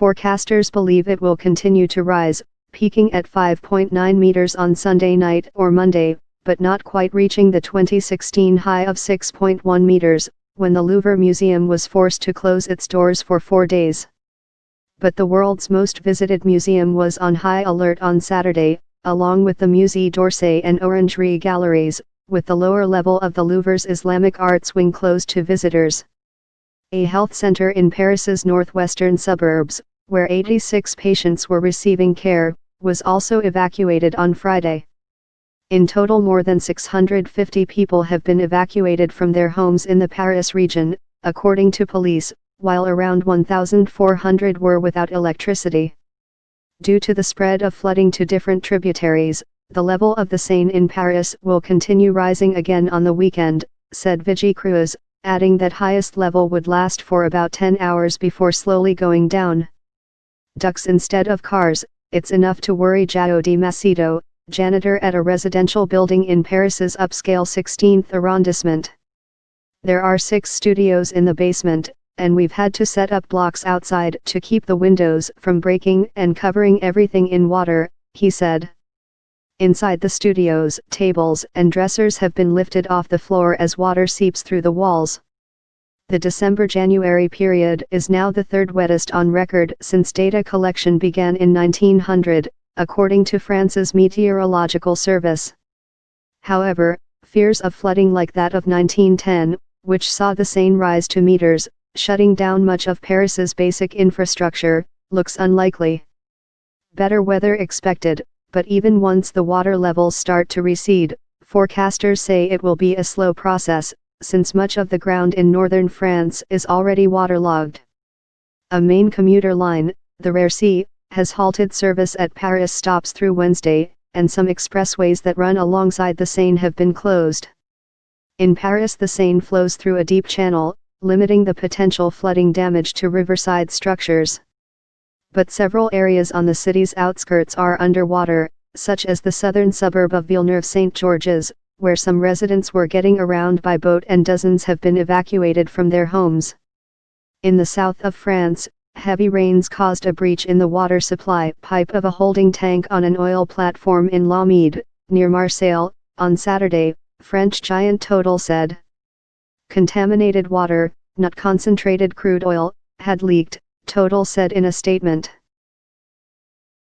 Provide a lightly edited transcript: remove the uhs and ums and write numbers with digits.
Forecasters believe it will continue to rise, peaking at 5.9 meters on Sunday night or Monday, but not quite reaching the 2016 high of 6.1 meters, when the Louvre Museum was forced to close its doors for 4 days. But the world's most visited museum was on high alert on Saturday, along with the Musée d'Orsay and Orangerie galleries, with the lower level of the Louvre's Islamic arts wing closed to visitors. A health center in Paris's northwestern suburbs, where 86 patients were receiving care, was also evacuated on Friday. In total, more than 650 people have been evacuated from their homes in the Paris region, according to police, while around 1,400 were without electricity. Due to the spread of flooding to different tributaries, the level of the Seine in Paris will continue rising again on the weekend, said Vigie Cruz, adding that highest level would last for about 10 hours before slowly going down. Ducks instead of cars, it's enough to worry. João de Macedo, janitor at a residential building in Paris's upscale 16th arrondissement. There are 6 studios in the basement, and we've had to set up blocks outside to keep the windows from breaking and covering everything in water, he said. Inside the studios, tables and dressers have been lifted off the floor as water seeps through the walls. The December-January period is now the third wettest on record since data collection began in 1900, according to France's Meteorological Service. However, fears of flooding like that of 1910, which saw the Seine rise to meters, shutting down much of Paris's basic infrastructure, looks unlikely. Better weather expected, but even once the water levels start to recede, forecasters say it will be a slow process, since much of the ground in northern France is already waterlogged. A main commuter line, the RER-C, has halted service at Paris stops through Wednesday, and some expressways that run alongside the Seine have been closed. In Paris, the Seine flows through a deep channel, limiting the potential flooding damage to riverside structures. But several areas on the city's outskirts are underwater, such as the southern suburb of Villeneuve-Saint-Georges, where some residents were getting around by boat and dozens have been evacuated from their homes. In the south of France, heavy rains caused a breach in the water supply pipe of a holding tank on an oil platform in La Mede, near Marseille, on Saturday, French giant Total said. Contaminated water, not concentrated crude oil, had leaked, Total said in a statement.